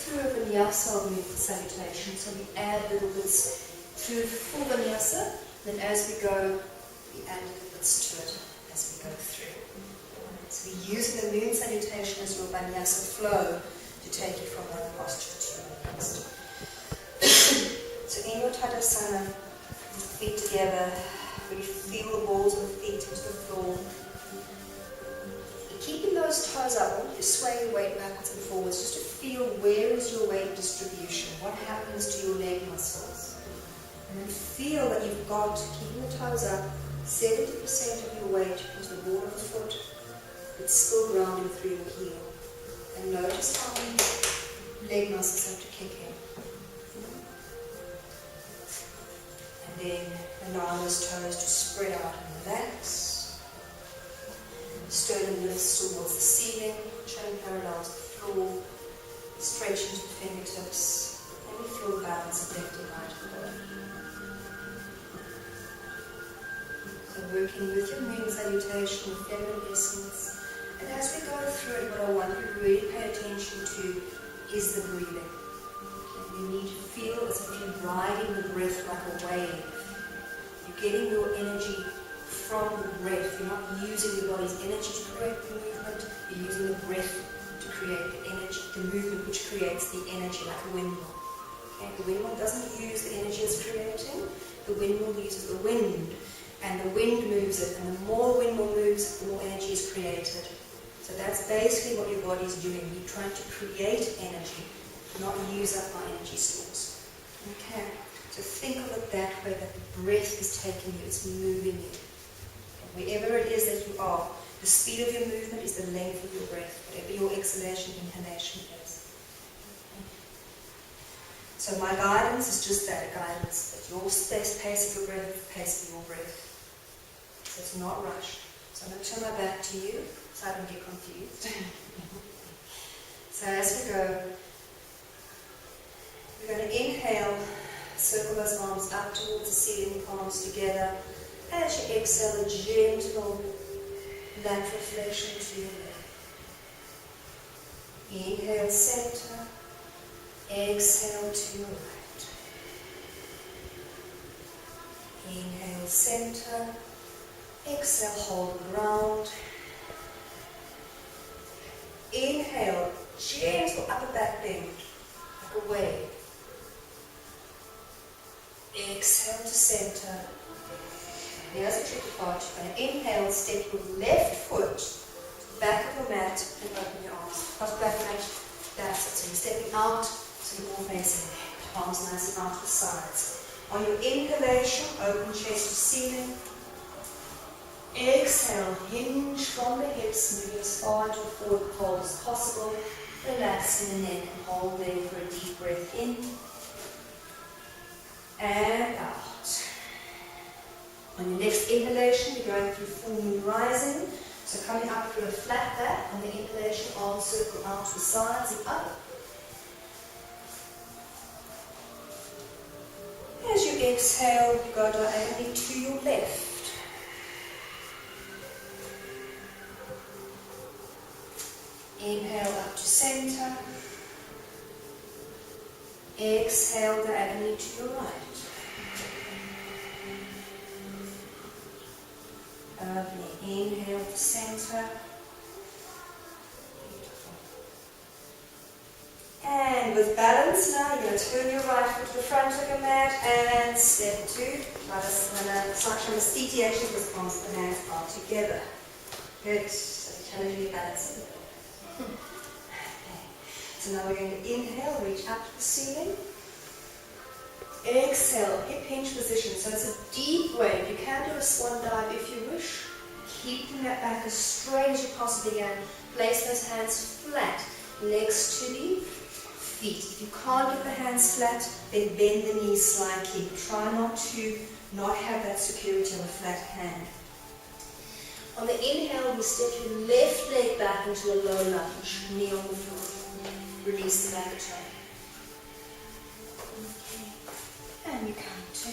through a vinyasa of Moon Salutation. So we add little bits through full vinyasa, then as we go, we add little bits to it as we go through. So we're using the Moon Salutation as your vinyasa flow to take you from one posture to the next. So in your Tadasana, feet together, really feel the balls of the feet into the floor. Keeping those toes up, I want you to sway your weight backwards and forwards just to feel where is your weight distribution, what happens to your leg muscles. And then feel that you've got, keeping the toes up, 70% of your weight into the ball of the foot, it's still grounding through your heel. And notice how many leg muscles have to kick in. And then allow those toes to spread out and relax. Sternum lifts towards the ceiling, chin parallels the floor, stretch into the fingertips, and we feel the balance of left and right foot. So working with your Moon Salutation, your feminine essence, and as we go through it, what I want you to really pay attention to is the breathing. Okay? You need to feel as if you're riding the breath like a wave. You're getting your energy from the breath. You're not using your body's energy to create the movement, you're using the breath to create the energy, the movement which creates the energy like a windmill. Okay? The windmill doesn't use the energy it's creating, the windmill uses the wind, and the wind moves it, and the more the windmill moves, the more energy is created. So that's basically what your body is doing. You're trying to create energy, not use up our energy stores. Okay? So think of it that way, that the breath is taking you, it's moving you. Wherever it is that you are, the speed of your movement is the length of your breath, whatever your exhalation, inhalation is. So my guidance is just that, a guidance, that your pace of your breath is the pace of your breath. So it's not rushed. So I'm going to turn my back to you, so I don't get confused. So as we go, we're going to inhale, circle those arms up towards the ceiling, palms together. As you exhale, a gentle lateral flexion to your leg. Inhale, center. Exhale to your right. Inhale, center. Exhale, hold the ground. Inhale, gentle upper back bend, like a wave. Exhale to center. Here's a tricky part. You're going to inhale, step your left foot to the back of your mat and open your arms. Cross back mat, that's it. So you're stepping out, so you're all facing left. Arms nice and out to the sides. On your inhalation, open chest to ceiling. Exhale, hinge from the hips, moving as far into a forward fold as possible. Relaxing the neck and hold there for a deep breath in and out. On your next inhalation, you're going through full moon rising. So coming up through a flat back. On the inhalation, arms circle out to the sides and up. As you exhale, you go diagonally to your left. Inhale up to center. Exhale diagonally to your right. Lovely. Inhale to center. Beautiful. And with balance now, you're going to turn your right foot to the front of your mat and step to Sakshamastiti, actually, because palms of the hands are together. Good. So challenging your balance. Okay. So now we're going to inhale, reach up to the ceiling. Exhale, hip hinge position. So it's a deep wave. You can do a swan dive if you wish. Keeping that back as straight as you possibly can. Place those hands flat next to the feet. If you can't get the hands flat, then bend the knees slightly. Try not to not have that security on the flat hand. On the inhale, you step your left leg back into a low lunge. Knee on the floor. Release the back toe. And you come to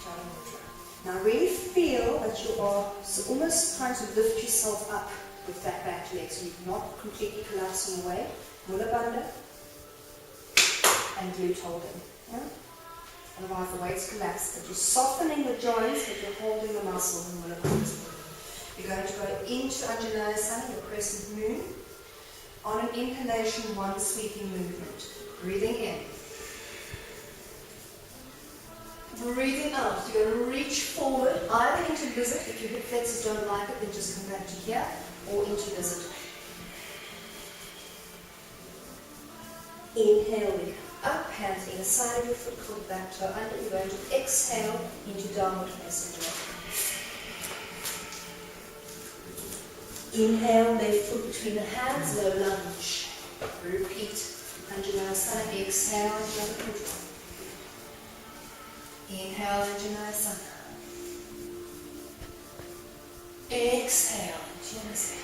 downward. Now really feel that you are almost trying to lift yourself up with flat back legs. So you're not completely collapsing away. Mula bandha and glute holding. Yeah? Otherwise the weight's collapsed. But you're softening the joints, but you're holding the muscle in Mula bandha. You're going to go into Anjaneyasana, your crescent moon. On an inhalation, one sweeping movement. Breathing in. Breathing out. You're going to reach forward, either into lizard. If your hip flexors don't like it, then just come back to here, or into lizard. Inhale, we come up, hands either side of your foot, foot back toe under. You're going to exhale into downward facing dog. Inhale, left foot between the hands, low lunge. Repeat. Anjaneyasana, exhale, another foot. Inhale, Anjaneyasana. Exhale, Anjaneyasana.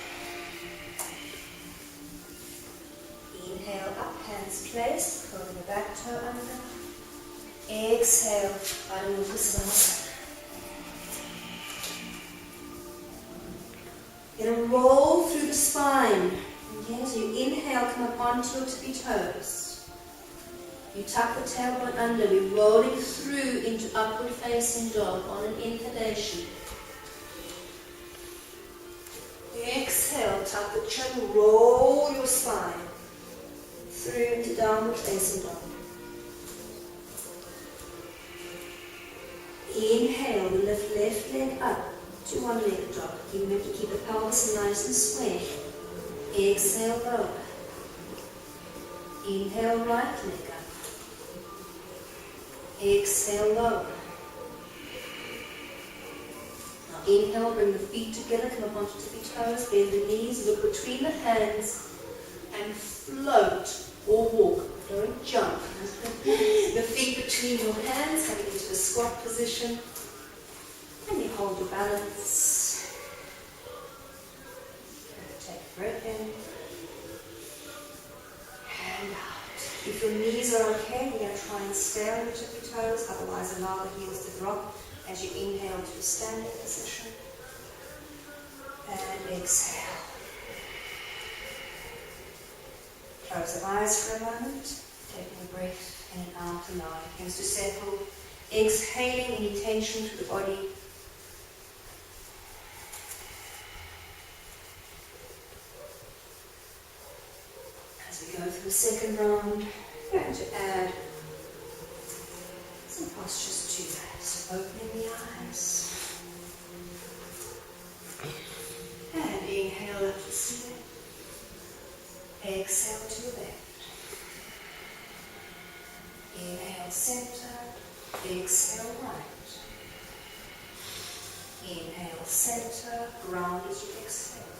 Inhale, up, hands placed, curling the back toe under. Exhale, Adho Mukha Svanasana. You're going to roll through the spine. Okay, so you inhale, come up onto your tippy toes. You tuck the tailbone under, we're rolling through into upward facing dog on an inhalation. Exhale, tuck the chin, roll your spine through into downward facing dog. Inhale, we lift left leg up to one-legged dog. You need to keep the pelvis nice and square. Exhale, lower. Inhale, right leg up. Exhale, lower. Now inhale, bring the feet together, come up onto tippy toes, bend the knees, look between the hands, and float or walk. Don't jump. The feet between your hands, coming into a squat position. And you hold your balance. Take a breath in. And out. If your knees are okay, we're going to try and stay on your tippy toes, otherwise allow the heels to drop as you inhale to a standing position. And exhale. Close the eyes for a moment. Taking a breath in and out, allowing hands to settle. Exhaling any tension through the body. As we go through the second round, we're going to add some postures to that. So opening the eyes. And inhale up to ceiling. Exhale to the left. Inhale center. Exhale right. Inhale center. Ground as you exhale.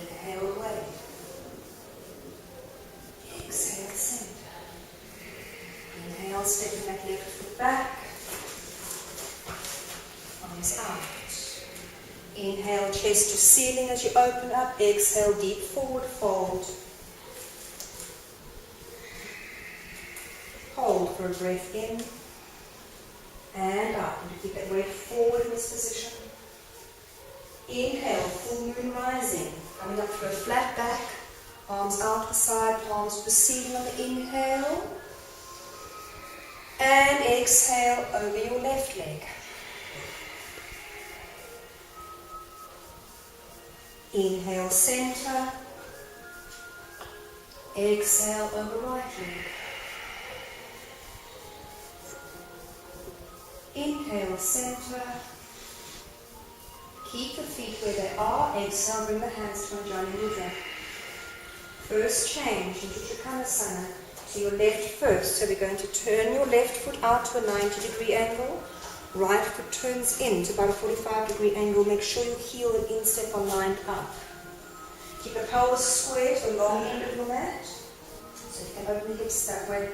Inhale away. Exhale center. Inhale, stepping that left foot back. Arms out. Inhale, chest to ceiling as you open up. Exhale, deep forward fold. Hold for a breath in and out. And keep that weight forward in this position. Inhale, full moon rising. Coming up through a flat back. Arms out the side, palms to the ceiling on the inhale. And exhale over your left leg. Inhale, center. Exhale over right leg. Inhale, center. Keep the feet where they are. Exhale, bring the hands to Anjali Mudra. First change into Trikonasana to your left first. So we're going to turn your left foot out to a 90-degree angle. Right foot turns in to about a 45-degree angle. Make sure your heel and instep are lined up. Keep the pelvis square to the long end of your mat. So you can open the hips that way.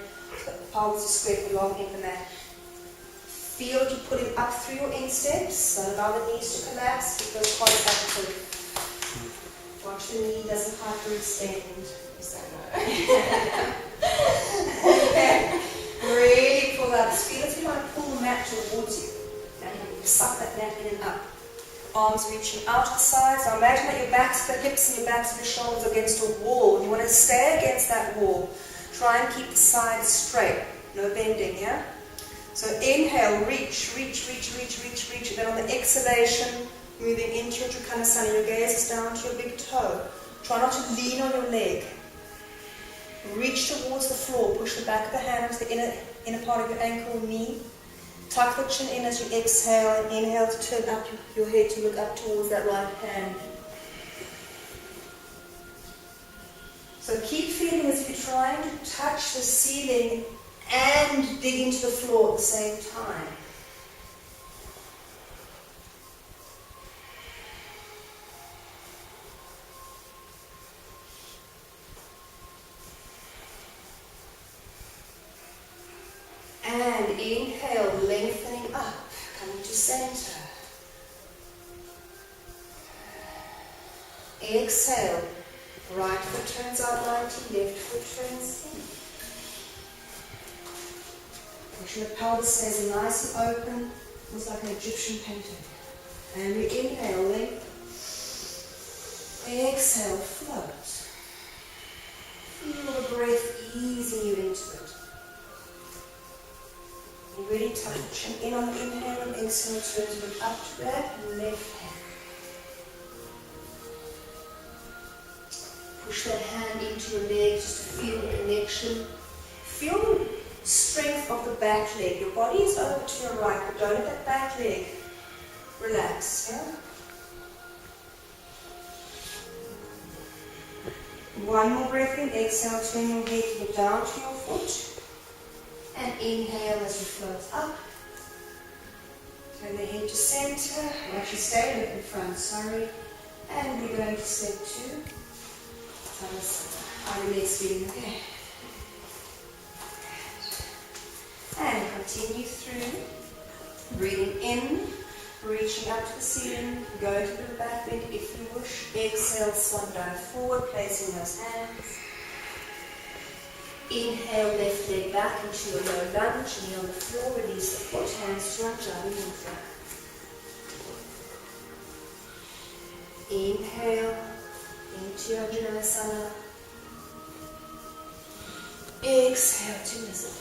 So the pelvis is square to the long end of the mat. Feel that you're pulling up through your insteps. Don't allow the knees to collapse. Keep those quads active. Watch the knee doesn't hyperextend. Is that right? Okay. Really pull up. Feel as if you want to pull the mat towards you. And you suck that mat in and up. arms reaching out to the sides. Now imagine that your backs, the hips and your backs and your shoulders are against a wall. You want to stay against that wall. Try and keep the sides straight. No bending, yeah? So inhale, reach, reach, reach, reach, reach, reach. And then on the exhalation, moving into your Trikonasana, your gaze is down to your big toe. Try not to lean on your leg. Reach towards the floor. Push the back of the hand into the inner part of your ankle or knee. Tuck the chin in as you exhale and inhale to turn up your head to look up towards that right hand. So keep feeling as if you're trying to touch the ceiling and dig into the floor at the same time. And inhale, lengthening up, coming to center. Exhale, right foot turns out 90, left foot turns in. Make sure the pelvis stays nice and open, almost like an Egyptian painting. And we inhale, length. Exhale, float. Feel the breath easing you into it. You really tuck the chin in on the inhale and exhale, turn to look up to back and left hand. Push that hand into your leg just to feel the connection. Feel the strength of the back leg. Your body is over to your right, but don't let that back leg relax. Yeah? One more breath in, exhale, turn your head to look down to your foot. And inhale as you float up. Turn the head to center. Or actually stay in front, sorry. And we're going to step 2. Are the legs feeling okay? And continue through. Breathing in, reaching up to the ceiling. Go to the back bend if you wish. Exhale, swan dive forward, placing those hands. Inhale, left leg back into your low lunge, knee on the floor, release the foot, hands to Anjali Mudra. Inhale, into your Anjaneyasana. Exhale to lizard.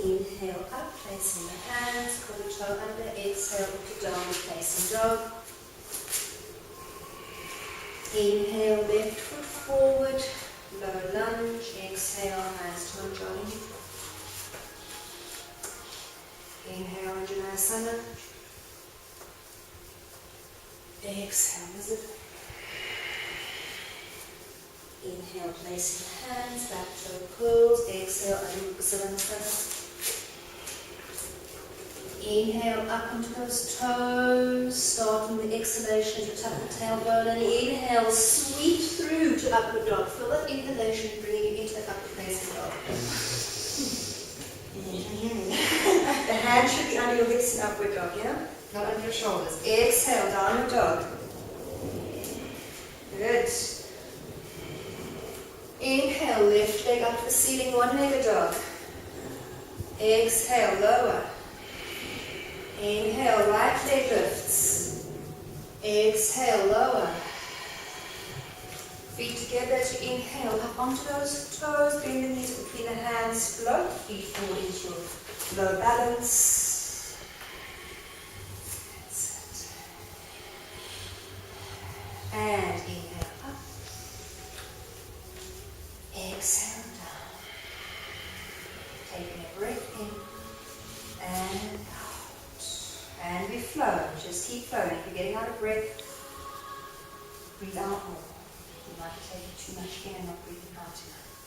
Inhale up, placing the hands, pull the toe under, exhale to down, facing dog. Inhale, left foot forward, low lunge, exhale, hands to Anjali. Inhale, Anjaneyasana. Exhale, lizard. Inhale, placing the hands, back toe curls, exhale, Adho Mukha. Inhale up onto those toes, starting the exhalation as you tuck the tailbone, and inhale, sweep through to upward dog. Feel that inhalation bringing you into that upward facing dog. The hand should be under your hips in upward dog, yeah? Not under your shoulders. Exhale, downward dog. Good. Inhale, left leg up to the ceiling, one-legged dog. Exhale, lower. Inhale, right leg lifts. Exhale, lower. Feet together as you inhale, up onto those toes, bend the knees between the hands, float, feet forward into your low balance. That's it. And inhale up. Exhale down. Taking a breath in and out. And we flow. Just keep flowing. If you're getting out of breath, breathe out more. You might be taking too much in and not breathing out enough.